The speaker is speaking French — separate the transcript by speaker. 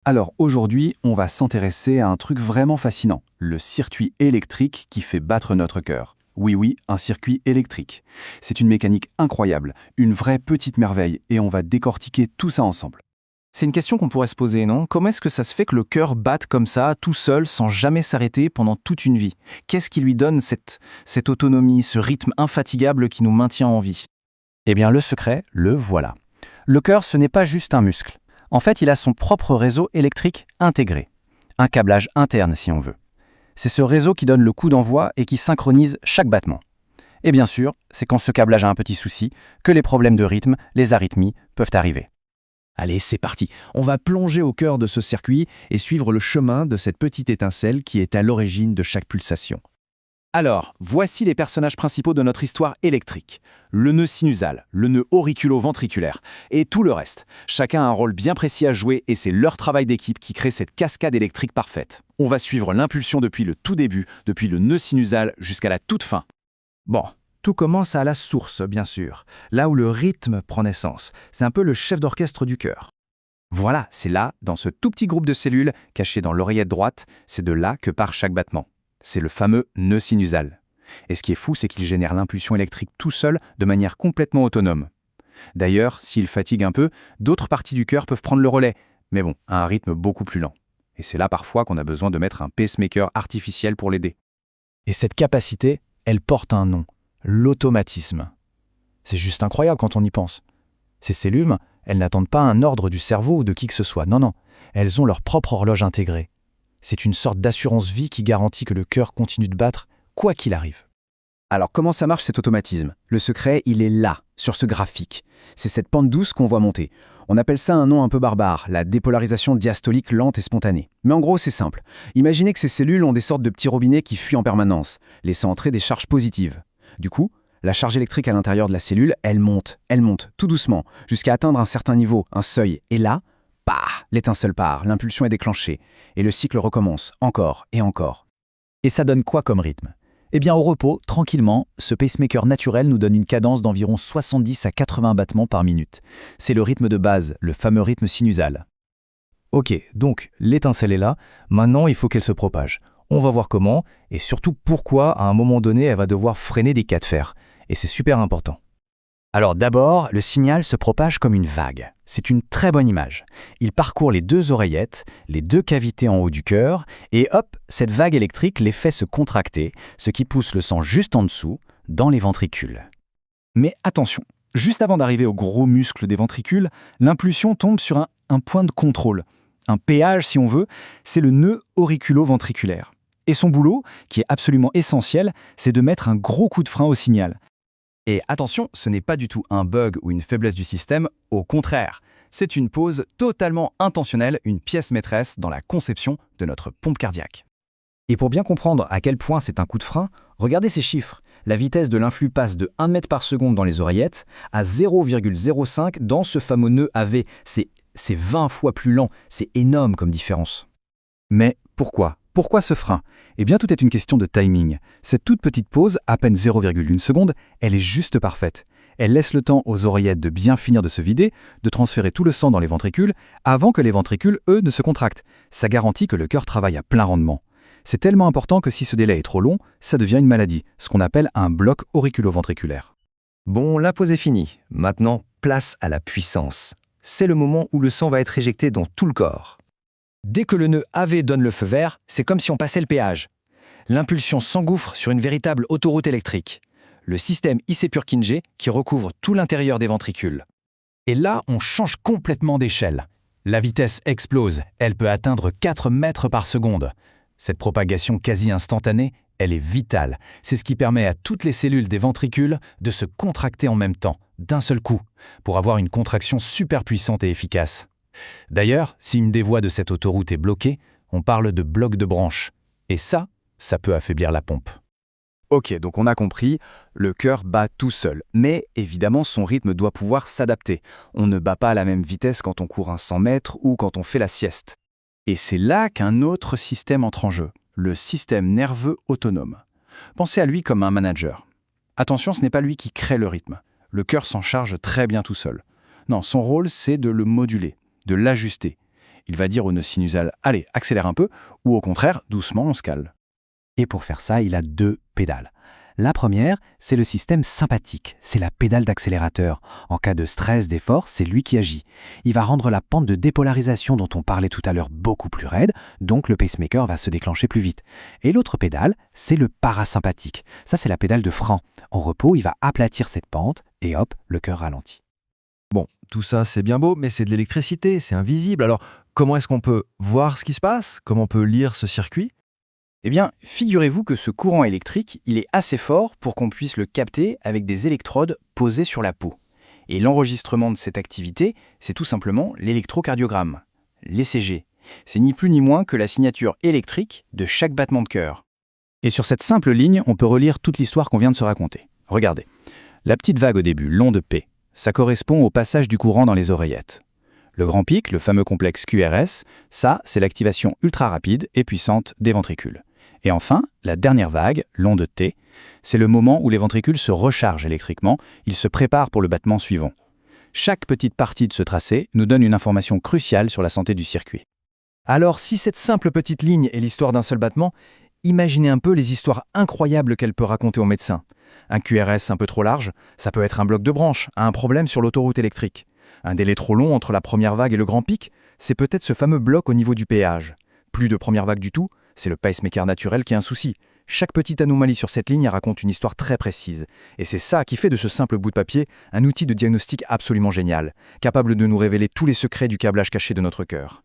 Speaker 1: Alors aujourd'hui, on va s'intéresser à un truc vraiment fascinant, le circuit électrique qui fait battre notre cœur. Oui, oui, un circuit électrique. C'est une mécanique incroyable, une vraie petite merveille, et on va décortiquer tout ça ensemble.
Speaker 2: C'est une question qu'on pourrait se poser, non? Comment est-ce que ça se fait que le cœur batte comme ça, tout seul, sans jamais s'arrêter pendant toute une vie? Qu'est-ce qui lui donne cette autonomie, ce rythme infatigable qui nous maintient en vie?
Speaker 3: Eh bien, le secret, le voilà. Le cœur, ce n'est pas juste un muscle. En fait, il a son propre réseau électrique intégré. Un câblage interne, si on veut. C'est ce réseau qui donne le coup d'envoi et qui synchronise chaque battement. Et bien sûr, c'est quand ce câblage a un petit souci que les problèmes de rythme, les arythmies, peuvent arriver.
Speaker 4: Allez, c'est parti. On va plonger au cœur de ce circuit et suivre le chemin de cette petite étincelle qui est à l'origine de chaque pulsation.
Speaker 2: Alors, voici les personnages principaux de notre histoire électrique. Le nœud sinusal, le nœud auriculo-ventriculaire et tout le reste. Chacun a un rôle bien précis à jouer et c'est leur travail d'équipe qui crée cette cascade électrique parfaite. On va suivre l'impulsion depuis le tout début, depuis le nœud sinusal jusqu'à la toute fin.
Speaker 4: Bon, tout commence à la source, bien sûr, là où le rythme prend naissance. C'est un peu le chef d'orchestre du cœur.
Speaker 3: Voilà, c'est là, dans ce tout petit groupe de cellules, caché dans l'oreillette droite, c'est de là que part chaque battement. C'est le fameux nœud sinusal. Et ce qui est fou, c'est qu'il génère l'impulsion électrique tout seul, de manière complètement autonome. D'ailleurs, s'il fatigue un peu, d'autres parties du cœur peuvent prendre le relais, mais bon, à un rythme beaucoup plus lent. Et c'est là parfois qu'on a besoin de mettre un pacemaker artificiel pour l'aider.
Speaker 4: Et cette capacité, elle porte un nom, l'automatisme. C'est juste incroyable quand on y pense. Ces cellules, elles n'attendent pas un ordre du cerveau ou de qui que ce soit, non, elles ont leur propre horloge intégrée. C'est une sorte d'assurance-vie qui garantit que le cœur continue de battre, quoi qu'il arrive.
Speaker 1: Alors comment ça marche cet automatisme? Le secret, il est là, sur ce graphique. C'est cette pente douce qu'on voit monter. On appelle ça un nom un peu barbare, la dépolarisation diastolique lente et spontanée. Mais en gros, c'est simple. Imaginez que ces cellules ont des sortes de petits robinets qui fuient en permanence, laissant entrer des charges positives. Du coup, la charge électrique à l'intérieur de la cellule, elle monte, tout doucement, jusqu'à atteindre un certain niveau, un seuil. Et là, l'étincelle part, l'impulsion est déclenchée, et le cycle recommence, encore et encore.
Speaker 3: Et ça donne quoi comme rythme? Eh bien, au repos, tranquillement, ce pacemaker naturel nous donne une cadence d'environ 70 à 80 battements par minute. C'est le rythme de base, le fameux rythme sinusal. Ok, donc l'étincelle est là, maintenant il faut qu'elle se propage. On va voir comment, et surtout pourquoi, à un moment donné, elle va devoir freiner des cas de fer. Et c'est super important. Alors d'abord, le signal se propage comme une vague. C'est une très bonne image. Il parcourt les deux oreillettes, les deux cavités en haut du cœur, et hop, cette vague électrique les fait se contracter, ce qui pousse le sang juste en dessous, dans les ventricules.
Speaker 2: Mais attention, juste avant d'arriver au gros muscle des ventricules, l'impulsion tombe sur un point de contrôle. Un péage si on veut, c'est le nœud auriculo-ventriculaire. Et son boulot, qui est absolument essentiel, c'est de mettre un gros coup de frein au signal.
Speaker 3: Et attention, ce n'est pas du tout un bug ou une faiblesse du système, au contraire. C'est une pause totalement intentionnelle, une pièce maîtresse dans la conception de notre pompe cardiaque. Et pour bien comprendre à quel point c'est un coup de frein, regardez ces chiffres. La vitesse de l'influx passe de 1 mètre par seconde dans les oreillettes à 0,05 dans ce fameux nœud AV. C'est 20 fois plus lent, c'est énorme comme différence.
Speaker 1: Mais pourquoi? Pourquoi ce frein? Eh bien, tout est une question de timing. Cette toute petite pause, à peine 0,1 seconde, elle est juste parfaite. Elle laisse le temps aux oreillettes de bien finir de se vider, de transférer tout le sang dans les ventricules, avant que les ventricules, eux, ne se contractent. Ça garantit que le cœur travaille à plein rendement. C'est tellement important que si ce délai est trop long, ça devient une maladie, ce qu'on appelle un bloc auriculo-ventriculaire.
Speaker 5: Bon, la pause est finie. Maintenant, place à la puissance. C'est le moment où le sang va être éjecté dans tout le corps.
Speaker 4: Dès que le nœud AV donne le feu vert, c'est comme si on passait le péage. L'impulsion s'engouffre sur une véritable autoroute électrique. Le système IC-Purkinje qui recouvre tout l'intérieur des ventricules. Et là, on change complètement d'échelle. La vitesse explose, elle peut atteindre 4 mètres par seconde. Cette propagation quasi instantanée, elle est vitale. C'est ce qui permet à toutes les cellules des ventricules de se contracter en même temps, d'un seul coup, pour avoir une contraction super puissante et efficace. D'ailleurs, si une des voies de cette autoroute est bloquée, on parle de bloc de branche. Et ça peut affaiblir la pompe.
Speaker 1: Ok, donc on a compris, le cœur bat tout seul. Mais évidemment, son rythme doit pouvoir s'adapter. On ne bat pas à la même vitesse quand on court un 100 mètres ou quand on fait la sieste. Et c'est là qu'un autre système entre en jeu, le système nerveux autonome. Pensez à lui comme un manager. Attention, ce n'est pas lui qui crée le rythme. Le cœur s'en charge très bien tout seul. Non, son rôle, c'est de le moduler, de l'ajuster.
Speaker 2: Il va dire au nœud sinusal « Allez, accélère un peu » ou au contraire, doucement, on se cale.
Speaker 3: Et pour faire ça, il a 2 pédales. La première, c'est le système sympathique, c'est la pédale d'accélérateur. En cas de stress, d'effort, c'est lui qui agit. Il va rendre la pente de dépolarisation dont on parlait tout à l'heure beaucoup plus raide, donc le pacemaker va se déclencher plus vite. Et l'autre pédale, c'est le parasympathique. Ça, c'est la pédale de frein. Au repos, il va aplatir cette pente et hop, le cœur ralentit.
Speaker 6: Bon, tout ça c'est bien beau, mais c'est de l'électricité, c'est invisible. Alors, comment est-ce qu'on peut voir ce qui se passe? Comment on peut lire ce circuit?
Speaker 7: Eh bien, figurez-vous que ce courant électrique, il est assez fort pour qu'on puisse le capter avec des électrodes posées sur la peau. Et l'enregistrement de cette activité, c'est tout simplement l'électrocardiogramme, l'ECG. C'est ni plus ni moins que la signature électrique de chaque battement de cœur.
Speaker 2: Et sur cette simple ligne, on peut relire toute l'histoire qu'on vient de se raconter. Regardez. La petite vague au début, l'onde P, ça correspond au passage du courant dans les oreillettes. Le grand pic, le fameux complexe QRS, ça, c'est l'activation ultra rapide et puissante des ventricules. Et enfin, la dernière vague, l'onde T, c'est le moment où les ventricules se rechargent électriquement, ils se préparent pour le battement suivant. Chaque petite partie de ce tracé nous donne une information cruciale sur la santé du circuit.
Speaker 4: Alors, si cette simple petite ligne est l'histoire d'un seul battement, imaginez un peu les histoires incroyables qu'elle peut raconter aux médecins. Un QRS un peu trop large, ça peut être un bloc de branche, un problème sur l'autoroute électrique. Un délai trop long entre la première vague et le grand pic, c'est peut-être ce fameux bloc au niveau du péage. Plus de première vague du tout, c'est le pacemaker naturel qui a un souci. Chaque petite anomalie sur cette ligne raconte une histoire très précise. Et c'est ça qui fait de ce simple bout de papier un outil de diagnostic absolument génial, capable de nous révéler tous les secrets du câblage caché de notre cœur.